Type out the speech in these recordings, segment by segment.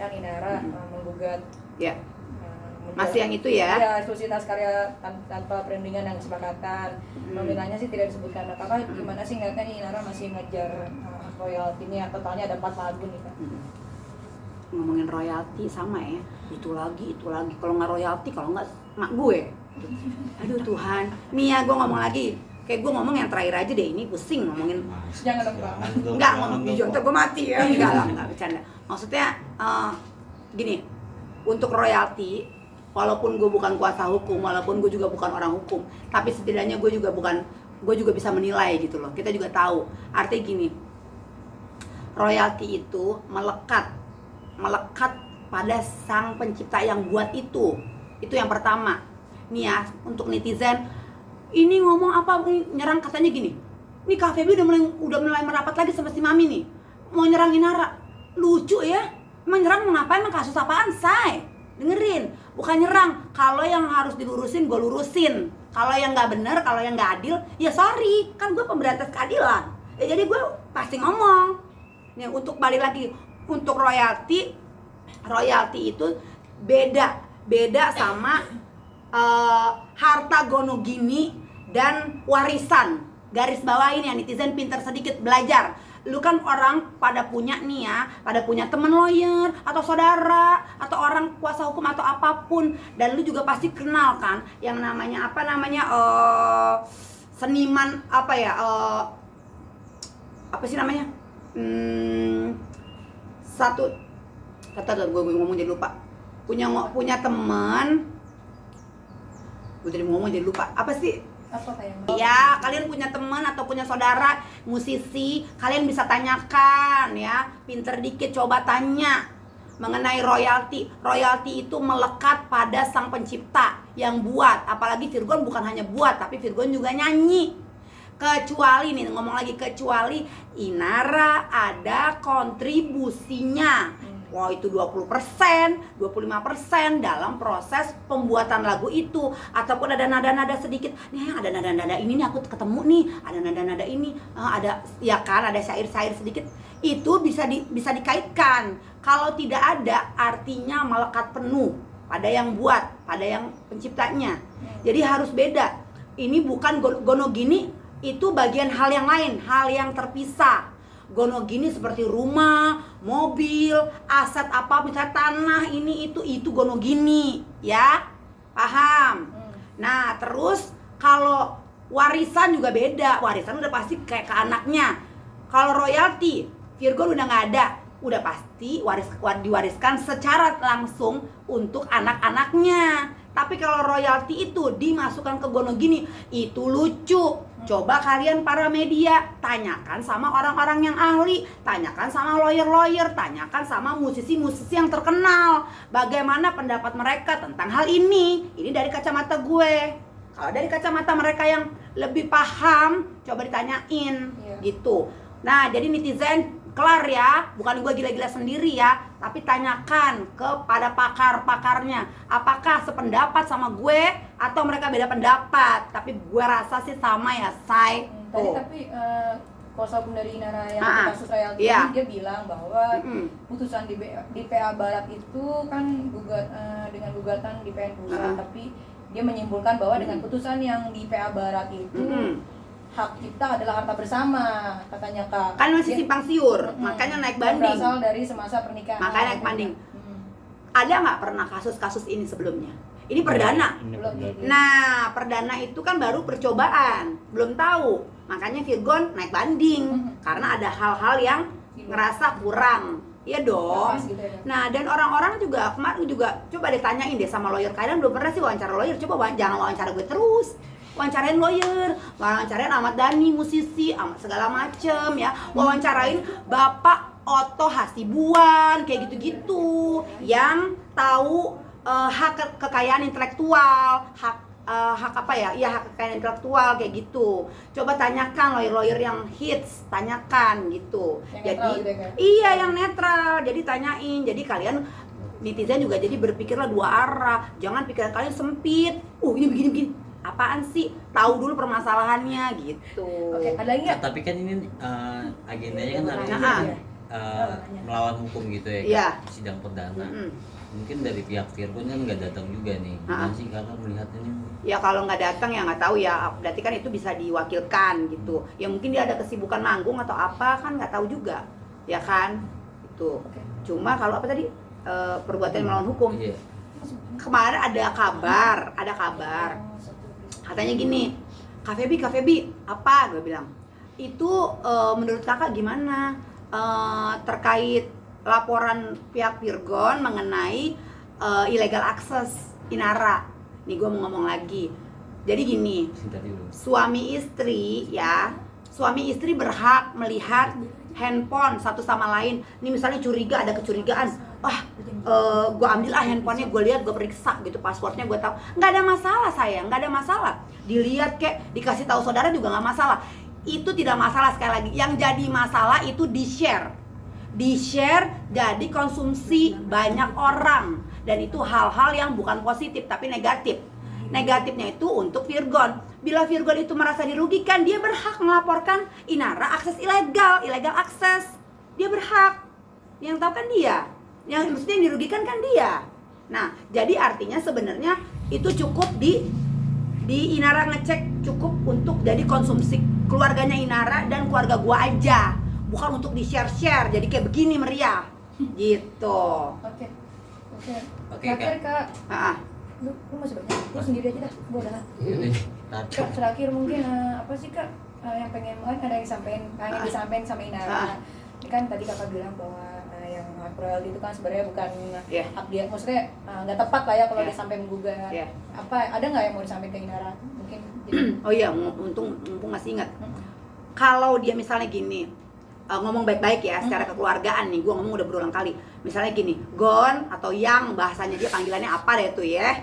kan Inara menggugat ya. Masih yang itu ya? Iya, eksklusivitas karya tanpa perundingan dan kesepakatan. Nominalnya sih tidak disebutkan. Nah, kakak gimana sih ngeliatnya nih Inara masih ngejar royalti ini? Totalnya ada 4 lagu nih kan? Ngomongin royalti sama ya, itu lagi. Kalau nggak royalti, kalau nggak mak gue. Aduh Tuhan, nih ya gue ngomong lagi. Kayak gue ngomong yang terakhir aja deh, ini pusing ngomongin. Jangan dong bang. Enggak, ngomong jujur, ntar gue mati ya. Enggak bercanda. Maksudnya gini, untuk royalti, walaupun gue bukan kuasa hukum, walaupun gue juga bukan orang hukum, tapi setidaknya gue juga bisa menilai gitu loh. Kita juga tahu. Artinya gini, royalti itu melekat pada sang pencipta yang buat itu. Itu yang pertama. Nih ya, untuk netizen, ini ngomong apa, nyerang katanya gini. Nih Kak Feby udah mulai merapat lagi sama si Mami nih. Mau nyerang Inara. Lucu ya. Emang nyerang mau ngapain? Emang kasus apaan, say? Dengerin, bukan nyerang. Kalau yang harus dilurusin, gue lurusin. Kalau yang nggak bener, kalau yang nggak adil, ya sorry. Kan gue pemberantas keadilan. Ya jadi gue pasti ngomong. Nih untuk balik lagi, untuk royalti itu beda sama harta gono gini dan warisan. Garis bawahin ya netizen, pinter sedikit belajar. Lu kan orang pada punya nih ya, pada punya temen lawyer atau saudara atau orang kuasa hukum atau apapun, dan lu juga pasti kenal kan yang namanya seniman apa ya, apa sih namanya, satu kata gue ngomong jadi lupa, punya teman, gue jadi ngomong jadi lupa, apa sih? Ya, kalian punya teman atau punya saudara musisi, kalian bisa tanyakan ya, pinter dikit coba tanya mengenai royalti. Royalti itu melekat pada sang pencipta yang buat, apalagi Virgon bukan hanya buat, tapi Virgon juga nyanyi. Kecuali nih, ngomong lagi, kecuali Inara ada kontribusinya. Wah itu 20%, 25% dalam proses pembuatan lagu itu. Ataupun ada nada-nada sedikit, nih ada nada-nada ini nih aku ketemu nih, ada nada-nada ini, ada ya kan, ada syair-syair sedikit. Itu bisa dikaitkan. Kalau tidak ada, artinya melekat penuh pada yang buat, pada yang penciptanya. Jadi harus beda. Ini bukan gono gini, itu bagian hal yang lain, hal yang terpisah. Gono gini seperti rumah, mobil, aset apa, misalnya tanah, ini itu gono gini, ya, paham? Nah terus kalau warisan juga beda, warisan udah pasti kayak ke anaknya. Kalau royalti, Virgon udah nggak ada, udah pasti diwariskan secara langsung untuk anak-anaknya. Tapi kalau royalti itu dimasukkan ke gono gini, itu lucu. Coba kalian para media tanyakan sama orang-orang yang ahli, tanyakan sama lawyer-lawyer, tanyakan sama musisi-musisi yang terkenal, bagaimana pendapat mereka tentang hal ini. Ini dari kacamata gue. Kalau dari kacamata mereka yang lebih paham, coba ditanyain, gitu. Nah, jadi netizen kelar ya, bukan gue gila-gila sendiri ya, tapi tanyakan kepada pakar-pakarnya, apakah sependapat sama gue atau mereka beda pendapat. Tapi gue rasa sih sama ya, say. Tapi kuasa hukum dari Inara yang kasus royalti dia bilang bahwa putusan di PA Barat itu kan dengan gugatan di PN Pusat, tapi dia menyimpulkan bahwa dengan putusan yang di PA Barat itu hak cipta adalah harta bersama, katanya Kak. Kan masih simpang siur, makanya naik banding. Berasal dari semasa pernikahan. Makanya naik banding. Ada nggak pernah kasus-kasus ini sebelumnya? Ini perdana. Nah, perdana itu kan baru percobaan, belum tahu. Makanya Virgon naik banding karena ada hal-hal yang ngerasa kurang. Iya dong. Nah, dan orang-orang juga kemarin juga coba ditanyain deh sama lawyer. Kalian belum pernah sih wawancara lawyer? Coba jangan wawancara gue terus. Wawancarain lawyer, wawancarain Ahmad Dhani, musisi, segala macem ya. Wawancarain Bapak Otto Hasibuan, kayak gitu-gitu, yang tahu hak kekayaan intelektual, hak apa ya? Iya, hak kekayaan intelektual kayak gitu. Coba tanyakan lawyer-lawyer yang hits, tanyakan gitu. Yang jadi gitu kan? Iya, yang netral. Jadi tanyain. Jadi kalian netizen juga jadi berpikirlah dua arah. Jangan pikiran kalian sempit. Ini begini-begini. Apaan sih? Tahu dulu permasalahannya gitu. Oke, ada lagi nggak? Tapi kan ini agendanya kan hari ini melawan hukum gitu ya, Iya. di sidang perdana. Mungkin dari pihak Virgon kan nggak datang juga nih, gimana sih kakak melihatnya nih? Ya kalau nggak datang ya nggak tahu ya, berarti kan itu bisa diwakilkan gitu. Ya mungkin dia ada kesibukan manggung atau apa kan nggak tahu juga, ya kan? Itu. Cuma kalau apa tadi perbuatan melawan hukum. Iya. Kemarin ada kabar, katanya gini, Kak Febi, apa? Gue bilang, itu menurut kakak gimana terkait laporan pihak Virgon mengenai illegal access Inara. Nih gue mau ngomong lagi. Jadi gini, suami istri berhak melihat handphone satu sama lain. Nih misalnya ada kecurigaan, gue ambil handphonenya, gue lihat, gue periksa gitu, pasportnya gue tahu, nggak ada masalah sayang, nggak ada masalah. Dilihat kek, dikasih tahu saudara juga nggak masalah. Itu tidak masalah, sekali lagi. Yang jadi masalah itu di-share jadi konsumsi banyak orang, dan itu hal-hal yang bukan positif tapi negatif. Negatifnya itu untuk Virgon. Bila Virgon itu merasa dirugikan, dia berhak melaporkan Inara akses illegal akses. Dia berhak. Yang tahu kan dia. Yang mestinya yang dirugikan kan dia. Nah, jadi artinya sebenarnya itu cukup di Inara ngecek, cukup untuk jadi konsumsi keluarganya Inara dan keluarga gua aja. Bukan untuk di-share, jadi kayak begini meriah gitu. Oke, Kak. Lu masih banyak, lu sendiri aja dah, gua udah. Kak, terakhir mungkin apa sih Kak yang pengen banget ada yang disampaikan sama Inara. Ini kan tadi kakak bilang bahwa yang hak royalti itu kan sebenarnya bukan hak dia, maksudnya nggak tepat lah ya kalau dia sampai menggugat. Apa ada nggak yang mau disampaikan ke Inara? Mungkin. Oh iya, mumpung masih ingat. Kalau dia misalnya gini, ngomong baik-baik ya, secara kekeluargaan nih, gue ngomong udah berulang kali. Misalnya gini, Gon atau Yang, bahasanya dia panggilannya apa deh tuh ya.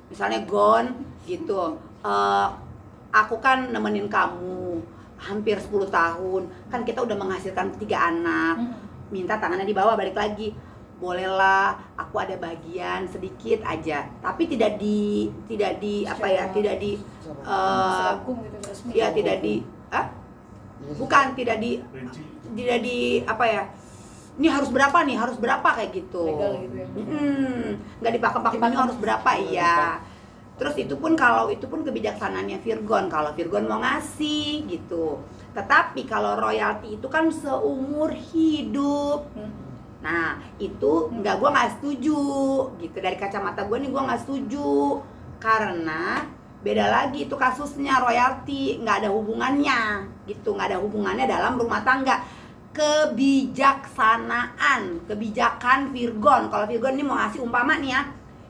Misalnya Gon gitu, aku kan nemenin kamu hampir 10 tahun, kan kita udah menghasilkan 3 anak. Minta tangannya di bawah, balik lagi, bolehlah aku ada bagian sedikit aja, tapi tidak di apa ya, ini harus berapa kayak gitu. Legal gitu ya. Nggak dipakai ini harus berapa, iya. Terus itu pun kebijaksanaannya Virgon, kalau Virgon mau ngasih gitu. Tetapi kalau royalti itu kan seumur hidup. Nah itu gue nggak setuju gitu. Dari kacamata gue nih, gue nggak setuju, karena beda lagi itu kasusnya. Royalti nggak ada hubungannya gitu, nggak ada hubungannya dalam rumah tangga. Kebijakan Virgon. Kalau Virgon nih mau ngasih umpama nih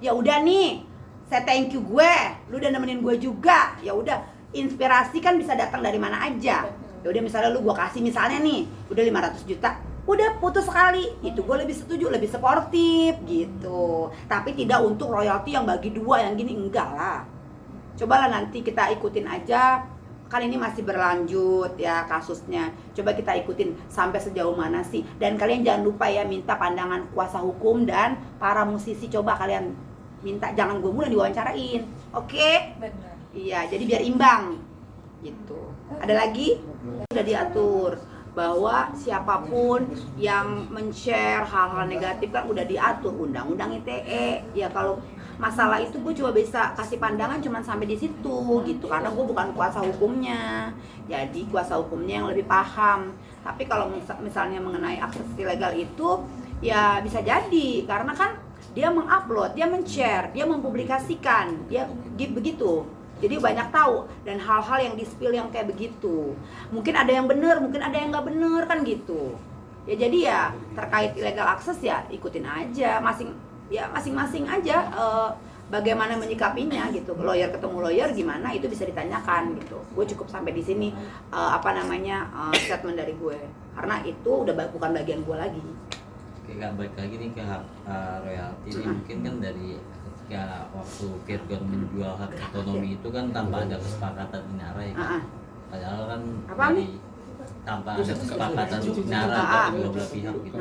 ya udah nih, saya thank you gue, lu udah nemenin gue juga. Ya udah, inspirasi kan bisa datang dari mana aja. Ya udah, misalnya gue kasih misalnya nih udah 500 juta, udah putus sekali, itu gue lebih setuju, lebih sportif gitu. Tapi tidak untuk royalti yang bagi dua yang gini, enggak lah. Cobalah nanti kita ikutin aja, kan ini masih berlanjut ya kasusnya. Coba kita ikutin sampai sejauh mana sih. Dan kalian jangan lupa ya, minta pandangan kuasa hukum dan para musisi. Coba kalian minta, jangan gue mulu diwawancarain, oke? Benar. Iya, jadi biar imbang gitu. Ada lagi? Sudah diatur bahwa siapapun yang men-share hal-hal negatif kan udah diatur undang-undang ITE. Ya kalau masalah itu gue cuma bisa kasih pandangan cuman sampai di situ gitu, karena gue bukan kuasa hukumnya. Jadi kuasa hukumnya yang lebih paham. Tapi kalau misalnya mengenai akses ilegal itu ya bisa jadi karena kan dia mengupload, dia men-share, dia mempublikasikan, dia begitu. Jadi banyak tahu, dan hal-hal yang di-spill yang kayak begitu. Mungkin ada yang benar, mungkin ada yang nggak benar kan gitu. Ya jadi ya terkait illegal access ya ikutin aja, masing-masing aja bagaimana menyikapinya gitu. Lawyer ketemu lawyer gimana itu bisa ditanyakan gitu. Gue cukup sampai di sini statement dari gue, karena itu udah bukan bagian gue lagi. Oke, nggak balik lagi nih ke hak royalti ini. Mungkin kan dari ketika waktu Virgon menjual hak ekonomi itu kan tanpa ada kesepakatan Inara ya kan? Padahal kan tanpa ada kesepakatan Inara dari dua belah pihak gitu.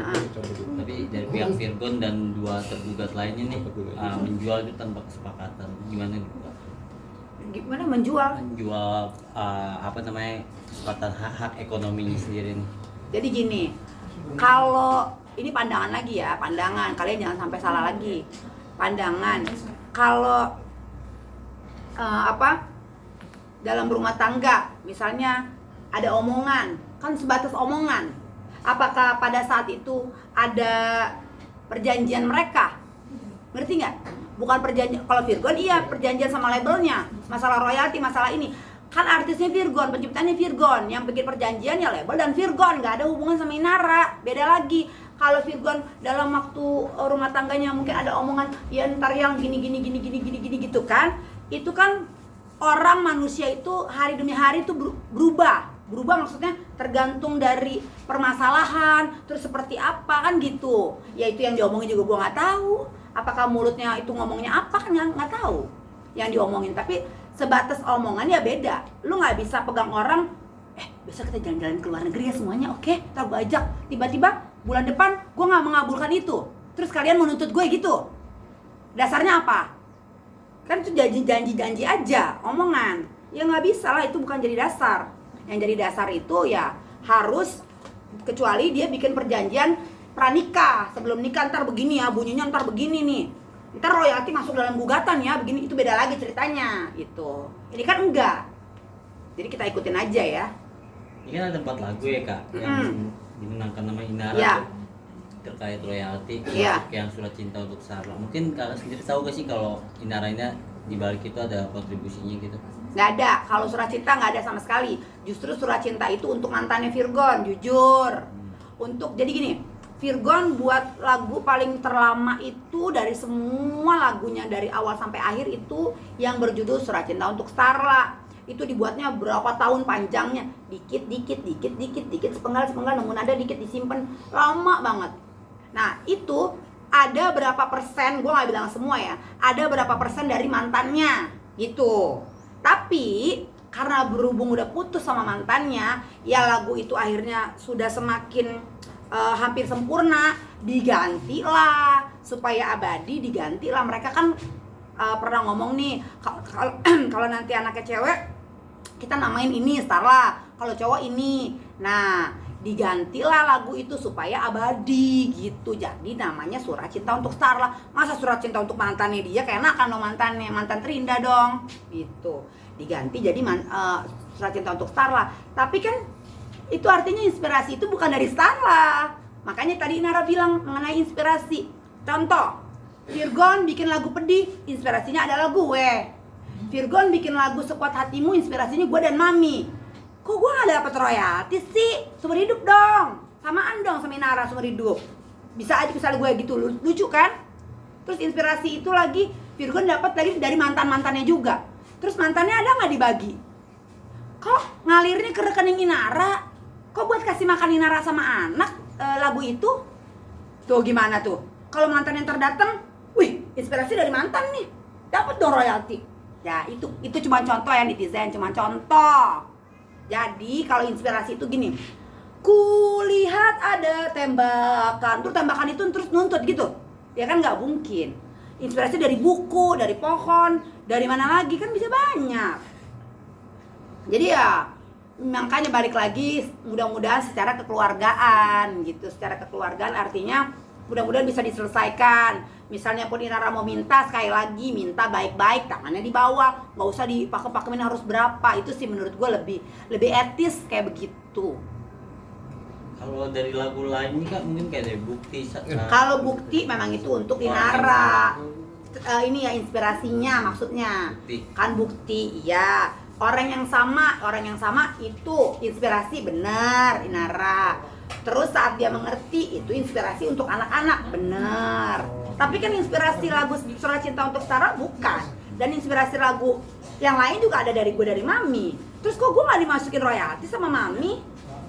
Tapi dari pihak Virgon dan dua tergugat lainnya nih menjual itu tanpa kesepakatan. Gimana gitu Pak? Gimana menjual? Menjual kesempatan hak ekonominya sendiri nih. Jadi gini, Kalau ini pandangan lagi ya, pandangan, kalian jangan sampai salah lagi. Pandangan, kalau dalam rumah tangga misalnya ada omongan, kan sebatas omongan. Apakah pada saat itu ada perjanjian mereka? Ngerti nggak? Bukan perjanjian. Kalau Virgon iya perjanjian sama labelnya, masalah royalti, masalah ini. Kan artisnya Virgon, penciptanya Virgon, yang bikin perjanjian ya label dan Virgon, nggak ada hubungan sama Inara. Beda lagi. Kalau Virgon dalam waktu rumah tangganya mungkin ada omongan ya ntar yang gini gitu kan, itu kan orang manusia itu hari demi hari itu berubah maksudnya tergantung dari permasalahan terus seperti apa kan gitu ya. Itu yang diomongin juga gua nggak tahu, apakah mulutnya itu ngomongnya apa kan nggak tahu yang diomongin, tapi sebatas omongan ya beda. Lu nggak bisa pegang orang besok kita jalan-jalan ke luar negeri ya semuanya, oke ntar gua ajak, tiba-tiba bulan depan gue nggak mengabulkan itu, terus kalian menuntut gue gitu. Dasarnya apa? Kan itu janji aja, omongan. Ya nggak bisa lah, itu bukan jadi dasar. Yang jadi dasar itu ya harus, kecuali dia bikin perjanjian pranikah, sebelum nikah ntar begini ya, bunyinya ntar begini nih, ntar royalti masuk dalam gugatan ya, begini, itu beda lagi ceritanya gitu. Ini kan enggak, jadi kita ikutin aja ya. Ini kan ada 4 lagu ya kak, yang dimenangkan nama Inara ya. Terkait royalti ya. Yang Surat Cinta Untuk Starla. Mungkin kakak sendiri tahu gak sih kalau Inara ini di balik itu ada kontribusinya gitu? Nggak ada, kalau Surat Cinta nggak ada sama sekali. Justru Surat Cinta itu untuk mantannya Virgon, jujur. Untuk, jadi gini, Virgon buat lagu paling terlama itu dari semua lagunya dari awal sampai akhir itu yang berjudul Surat Cinta Untuk Starla. Itu dibuatnya berapa tahun panjangnya, dikit, sepenggal, nemu nada dikit, disimpan lama banget. Nah itu ada berapa persen, gue nggak bilang semua ya, ada berapa persen dari mantannya gitu. Tapi karena berhubung udah putus sama mantannya, ya lagu itu akhirnya sudah semakin hampir sempurna, digantilah supaya abadi, digantilah. Mereka kan pernah ngomong nih, kalau nanti anaknya cewek kita namain ini Starla, kalau cowok ini. Nah, digantilah lagu itu supaya abadi gitu. Jadi namanya Surat Cinta Untuk Starla. Masa Surat Cinta untuk mantannya dia, keenakan dong mantannya, mantan terindah dong. Gitu. Diganti jadi Surat Cinta Untuk Starla. Tapi kan itu artinya inspirasi itu bukan dari Starla. Makanya tadi Inara bilang mengenai inspirasi. Contoh, Virgon bikin lagu pedih, inspirasinya adalah gue. Virgon bikin lagu Sekuat Hatimu, inspirasinya gue dan Mami. Kok gue gak dapet royalti sih? Seumur hidup dong, samaan dong sama Inara seumur hidup. Bisa aja misalnya gue gitu, lucu kan? Terus inspirasi itu lagi Virgon dapat lagi dari mantan-mantannya juga. Terus mantannya ada gak dibagi? Kok ngalirnya ke rekening Inara? Kok buat kasih makan Inara sama anak lagu itu? Tuh gimana tuh? Kalau mantan yang terdatang, wih inspirasi dari mantan nih, dapat dong royalti. Ya itu cuma contoh ya netizen, cuma contoh. Jadi kalau inspirasi itu gini, kulihat ada tembakan, terus tembakan itu terus nuntut gitu, ya kan nggak mungkin. Inspirasi dari buku, dari pohon, dari mana lagi, kan bisa banyak. Jadi ya makanya balik lagi, mudah-mudahan secara kekeluargaan gitu. Secara kekeluargaan artinya mudah-mudahan bisa diselesaikan. Misalnya pun Inara mau minta, sekali lagi minta baik-baik, tangannya di bawah, nggak usah dipakem-pakemin harus berapa. Itu sih menurut gue lebih etis kayak begitu. Kalau dari lagu lain ini kan mungkin kayak dari Bukti. Kalau Bukti memang itu untuk Inara. Ini ya inspirasinya maksudnya. Bukti. Kan Bukti, iya. Orang yang sama itu inspirasi benar Inara. Terus saat dia mengerti itu inspirasi untuk anak-anak, benar. Tapi kan inspirasi lagu Surat Cinta Untuk Starla bukan. Dan inspirasi lagu yang lain juga ada dari gue, dari Mami. Terus kok gue gak dimasukin royalti sama Mami?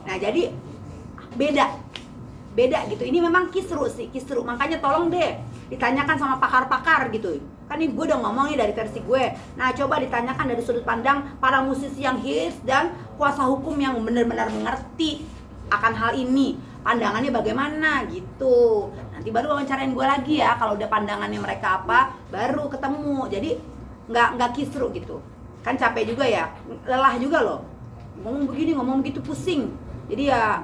Nah jadi beda gitu. Ini memang kisru. Makanya tolong deh ditanyakan sama pakar-pakar gitu. Kan ini gue udah ngomong nih dari versi gue. Nah coba ditanyakan dari sudut pandang para musisi yang hits dan kuasa hukum yang benar-benar mengerti akan hal ini, pandangannya bagaimana gitu. Nanti baru wawancarain gue lagi ya, kalau udah pandangannya mereka apa, baru ketemu. Jadi nggak kisru gitu. Kan capek juga ya, lelah juga loh. Ngomong begini, ngomong begitu pusing. Jadi ya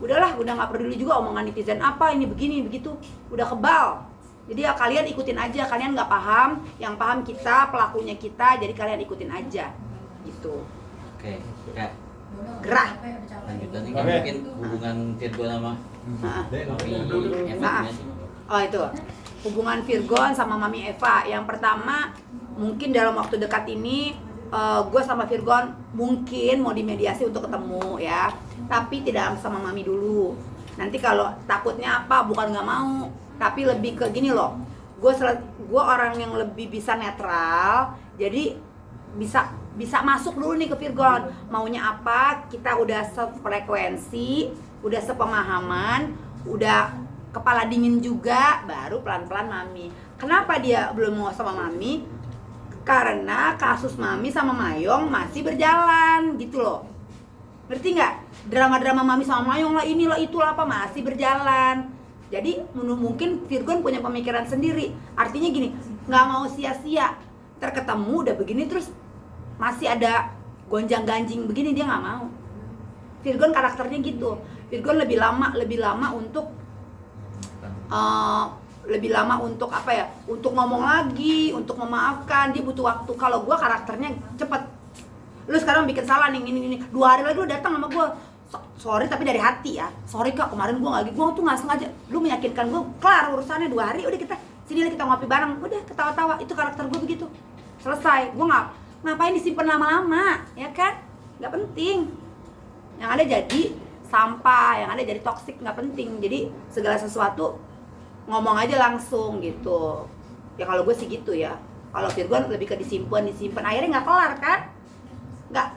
udahlah, udah nggak peduli juga omongan netizen apa ini begini begitu, udah kebal. Jadi ya kalian ikutin aja, kalian nggak paham, yang paham kita, pelakunya kita, jadi kalian ikutin aja gitu. Oke, Kak. Gerah. Lanjutannya kan mungkin hubungan Virgon sama Mami Eva gimana sih? Oh itu, hubungan Virgon sama Mami Eva. Yang pertama, mungkin dalam waktu dekat ini gue sama Virgon mungkin mau dimediasi untuk ketemu ya, tapi tidak sama Mami dulu. Nanti kalau takutnya apa, bukan nggak mau, tapi lebih ke gini loh, gue orang yang lebih bisa netral, jadi bisa masuk dulu nih ke Virgon, maunya apa, kita udah sefrekuensi, udah sepemahaman, udah kepala dingin juga, baru pelan-pelan Mami. Kenapa dia belum mau sama Mami? Karena kasus Mami sama Mayong masih berjalan gitu loh. Ngerti nggak? Drama-drama Mami sama Mayong lah, inilah itulah apa, masih berjalan. Jadi mungkin Virgon punya pemikiran sendiri. Artinya gini, nggak mau sia-sia terketemu udah begini terus masih ada gonjang-ganjing begini, dia nggak mau. Virgon karakternya gitu. Virgon lebih lama untuk lebih lama untuk apa ya? Untuk ngomong lagi, untuk memaafkan. Dia butuh waktu. Kalau gue karakternya cepet. Lu sekarang bikin salah nih, ini 2 hari lagi lu datang sama gue. Sorry tapi dari hati ya. Sorry Kak, kemarin gue tuh nggak sengaja. Lu meyakinkan gue, kelar urusannya 2 hari. Udah kita sini kita ngopi bareng. Udah ketawa-tawa. Itu karakter gue begitu. Selesai. Gue ngapain disimpan lama-lama, ya kan? Nggak penting. Yang ada jadi sampah, yang ada jadi toksik, nggak penting. Jadi segala sesuatu ngomong aja langsung gitu. Ya kalau gue sih gitu ya. Kalau Virgon lebih ke disimpan, akhirnya nggak kelar kan? Nggak,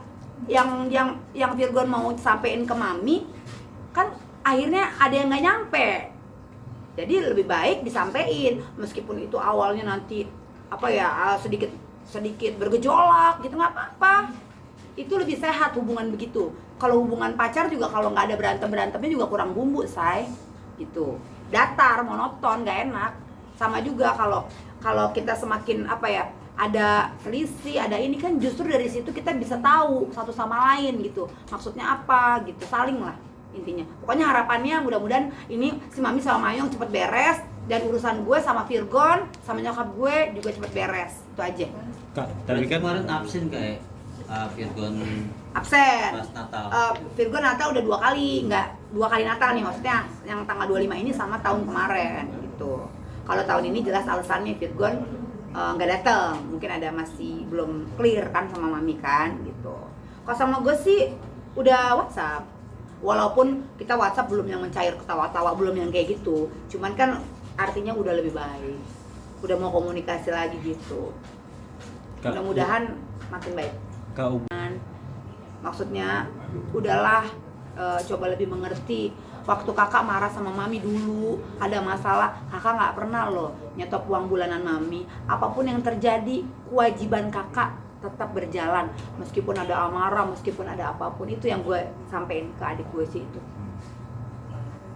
yang Virgon mau sampein ke Mami kan akhirnya ada yang nggak nyampe. Jadi lebih baik disampein, meskipun itu awalnya nanti apa ya sedikit bergejolak gitu, nggak apa-apa. Itu lebih sehat hubungan begitu. Kalau hubungan pacar juga kalau nggak ada berantemnya juga kurang bumbu, say. Gitu. Datar, monoton, nggak enak. Sama juga kalau kita semakin apa ya, ada selisih, ada ini kan justru dari situ kita bisa tahu satu sama lain gitu. Maksudnya apa gitu, saling lah intinya. Pokoknya harapannya mudah-mudahan ini si Mami sama Mayong cepet beres dan urusan gue sama Virgon sama nyokap gue juga cepet beres. Itu aja. Kak, tapi kan kemarin absen kayak Virgon absen. Pas Natal. Virgon Natal udah 2 kali, nggak 2 kali Natal nih, maksudnya yang tanggal 25 ini sama tahun kemarin gitu. Kalau tahun ini jelas alasannya Virgon nggak datang, mungkin ada masih belum clear kan sama Mami kan gitu. Kalau sama gue sih udah WhatsApp, walaupun kita WhatsApp belum yang mencair ketawa-tawa, belum yang kayak gitu, cuman kan artinya udah lebih baik, udah mau komunikasi lagi gitu. Mudah-mudahan makin baik. Maksudnya udahlah, coba lebih mengerti. Waktu kakak marah sama Mami dulu, ada masalah, kakak nggak pernah loh nyetop uang bulanan Mami. Apapun yang terjadi, kewajiban kakak tetap berjalan, meskipun ada amarah, meskipun ada apapun. Itu yang gue sampein ke adik gue sih itu.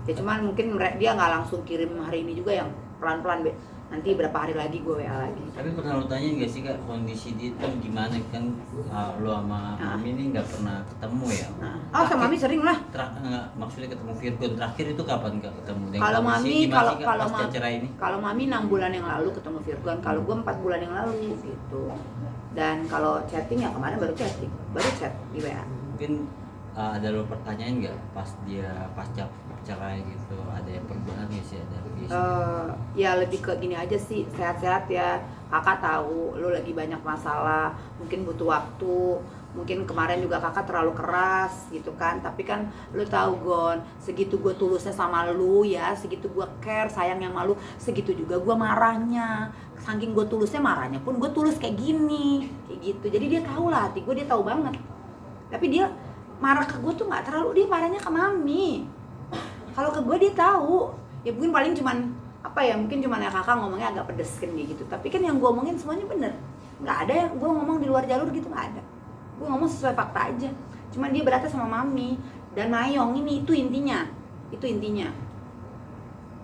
Ya cuman mungkin dia nggak langsung kirim hari ini juga, yang pelan-pelan nanti berapa hari lagi gue WA lagi. Tapi pernah lo tanya nggak sih Kak, kondisi dia itu gimana kan? Lo sama Mami ini nggak pernah ketemu ya? Oh sama Mami sering lah. Maksudnya ketemu Virgon terakhir itu kapan Kak ketemu? Kalau Mami kalau Mami 6 bulan yang lalu ketemu Virgon, kalau gue 4 bulan yang lalu gitu. Dan kalau chatting ya kemarin baru chat di WA. Mungkin ada lo pertanyaan nggak pas dia pasca cerai gitu, ada yang perubahan nggak sih, ada ya lebih ke gini aja sih, sehat-sehat ya, kakak tahu lo lagi banyak masalah, mungkin butuh waktu, mungkin kemarin juga kakak terlalu keras gitu kan, tapi kan lo tahu Gon, segitu gue tulusnya sama lo ya, segitu gue care sayang yang malu, segitu juga gue marahnya, saking gue tulusnya marahnya pun gue tulus kayak gini, kayak gitu. Jadi dia tahu lah hati gue, dia tahu banget, tapi dia marah ke gue tuh nggak terlalu, dia marahnya ke Mami. Kalau ke gue dia tahu, ya mungkin paling cuman apa ya, mungkin cuman ya kakak ngomongnya agak pedes kan gitu. Tapi kan yang gue omongin semuanya bener, nggak ada yang gue ngomong di luar jalur gitu, nggak ada. Gue ngomong sesuai fakta aja. Cuman dia berantem sama Mami dan Mayong ini, itu intinya.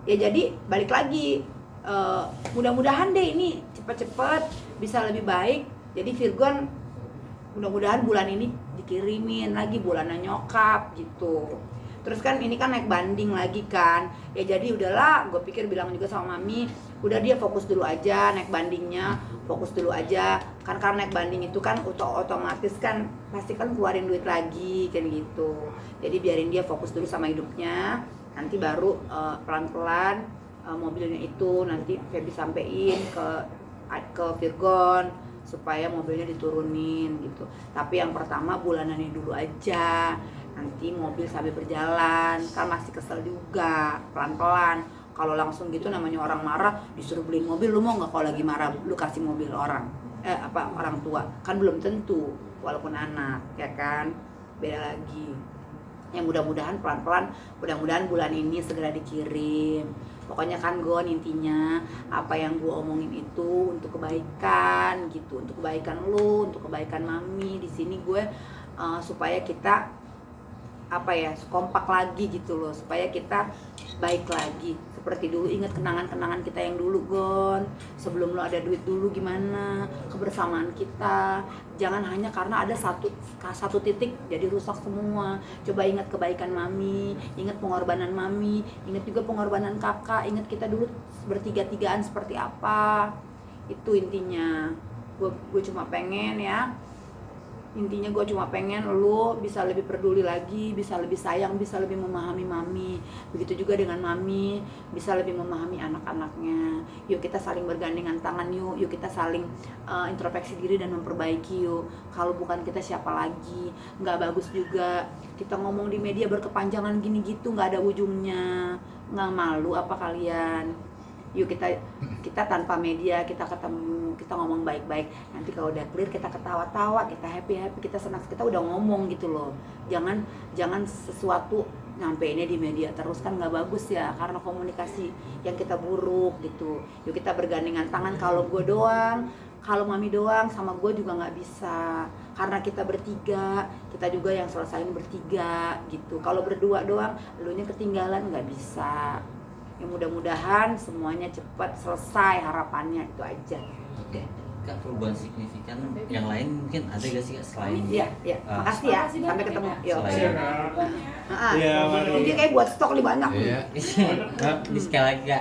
Ya jadi balik lagi, mudah-mudahan deh ini cepet-cepet bisa lebih baik. Jadi Virgon mudah-mudahan bulan ini dikirimin lagi bulanan nyokap gitu. Terus kan ini kan naik banding lagi kan. Ya jadi udahlah, gue pikir bilang juga sama mami, udah dia fokus dulu aja naik bandingnya, fokus dulu aja. Kan karena naik banding itu kan otomatis kan pasti kan keluarin duit lagi kan gitu. Jadi biarin dia fokus dulu sama hidupnya, nanti baru pelan-pelan mobilnya itu nanti Feby sampein ke Virgon supaya mobilnya diturunin gitu. Tapi yang pertama bulanannya dulu aja, nanti mobil sambil berjalan kan masih kesel juga, pelan-pelan. Kalau langsung gitu namanya orang marah, disuruh beliin mobil, lu mau nggak kalau lagi marah lu kasih mobil orang orang tua? Kan belum tentu, walaupun anak ya kan, beda lagi. Yang mudah-mudahan pelan-pelan, mudah-mudahan bulan ini segera dikirim. Pokoknya kan Gon, intinya apa yang gue omongin itu untuk kebaikan gitu, untuk kebaikan lu, untuk kebaikan mami. Di sini gue supaya kita kompak lagi gitu loh, supaya kita baik lagi seperti dulu. Ingat kenangan-kenangan kita yang dulu Gon, sebelum lo ada duit dulu gimana kebersamaan kita. Jangan hanya karena ada satu titik jadi rusak semua. Coba ingat kebaikan mami, ingat pengorbanan mami, ingat juga pengorbanan kakak, ingat kita dulu bertiga-tigaan seperti apa. Itu intinya. Gue cuma pengen ya, intinya gue cuma pengen lu bisa lebih peduli lagi, bisa lebih sayang, bisa lebih memahami mami. Begitu juga dengan mami, bisa lebih memahami anak-anaknya. Yuk kita saling bergandengan tangan yuk kita saling introspeksi diri dan memperbaiki yuk. Kalau bukan kita siapa lagi? Nggak bagus juga kita ngomong di media berkepanjangan gini gitu, nggak ada ujungnya. Nggak malu apa kalian? Yuk kita tanpa media, kita ketemu, kita ngomong baik-baik. Nanti kalau udah clear kita ketawa-tawa, kita happy, kita senang, kita udah ngomong gitu loh. Jangan sesuatu nyampeinnya di media terus, kan nggak bagus ya, karena komunikasi yang kita buruk gitu. Yuk kita bergandengan tangan. Kalau gue doang, kalau mami doang sama gue juga nggak bisa, karena kita bertiga, kita juga yang selesain bertiga gitu. Kalau berdua doang, elunya ketinggalan, nggak bisa. Yang mudah-mudahan semuanya cepat selesai, harapannya itu aja. Oke. Kak, perubahan signifikan yang lain mungkin ada gak sih Kak selain makasih ya, sampai ketemu. Selain Ini kayak buat stok nih banyak nih. Ini sekali lagi Kak,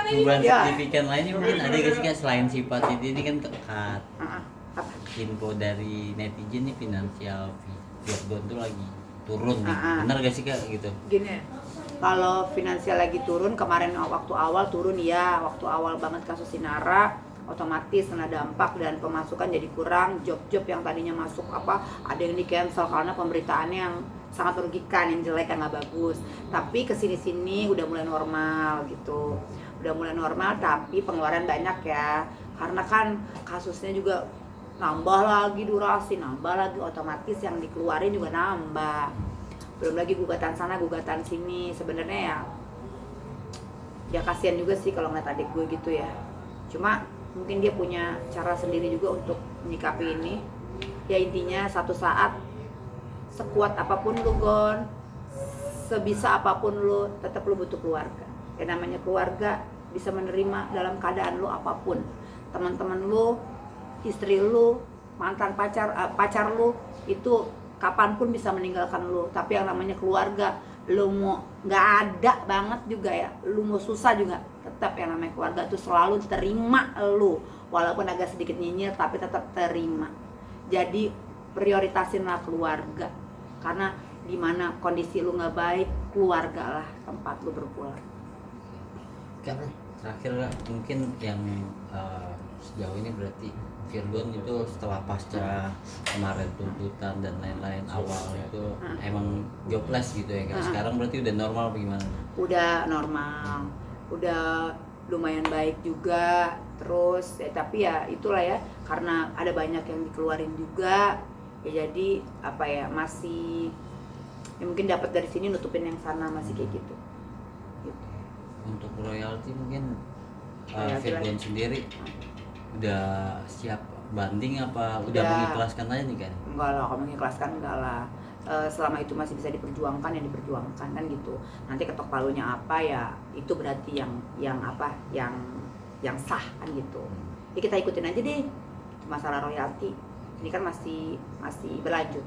perubahan signifikan lainnya mungkin ada gak sih Kak selain sifat ini kan Kak, info dari netizen nih finansial Virgon tuh lagi turun nih, benar gak sih Kak gitu? Gini, kalau finansial lagi turun, kemarin waktu awal turun ya, waktu awal banget kasus Sinara, otomatis kena dampak dan pemasukan jadi kurang. Job-job yang tadinya masuk ada yang di cancel karena pemberitaannya yang sangat merugikan, yang jelek, yang nggak bagus. Tapi kesini-sini udah mulai normal gitu, udah mulai normal, tapi pengeluaran banyak ya, karena kan kasusnya juga nambah lagi durasi, nambah lagi, otomatis yang dikeluarin juga nambah. Belum lagi gugatan sana, gugatan sini. Sebenarnya ya kasihan juga sih kalau ngeliat adik gue gitu ya. Cuma mungkin dia punya cara sendiri juga untuk menyikapi ini. Ya intinya satu saat, sekuat apapun lu Gon, sebisa apapun lu, tetap lu butuh keluarga. Ya namanya keluarga bisa menerima dalam keadaan lu apapun. Teman-teman lu, istri lu, mantan pacar lu itu kapanpun bisa meninggalkan lu. Tapi yang namanya keluarga, lu mau nggak ada banget juga ya, lu mau susah juga, tetap yang namanya keluarga tuh selalu terima lu, walaupun agak sedikit nyinyir tapi tetap terima. Jadi prioritasinlah keluarga, karena dimana kondisi lu nggak baik, keluarga lah tempat lu berpulang. Terakhir mungkin yang sejauh ini berarti Virgon itu setelah pasca kemarin tuntutan dan lain-lain awal itu emang jobless gitu ya kan? Sekarang berarti udah normal bagaimana? Udah normal, udah lumayan baik juga. Terus tapi ya itulah ya, karena ada banyak yang dikeluarin juga ya, jadi masih ya mungkin dapat dari sini nutupin yang sana, masih kayak gitu. Untuk royalti mungkin Virgon sendiri udah siap banding apa udah mengikhlaskan aja nih kan? Enggak lah, kalau mengikhlaskan enggak lah. Selama itu masih bisa diperjuangkan ya diperjuangkan kan gitu. Nanti ketok palunya apa ya itu berarti yang sah kan gitu. Ya kita ikutin aja deh. Masalah royalti ini kan masih berlanjut.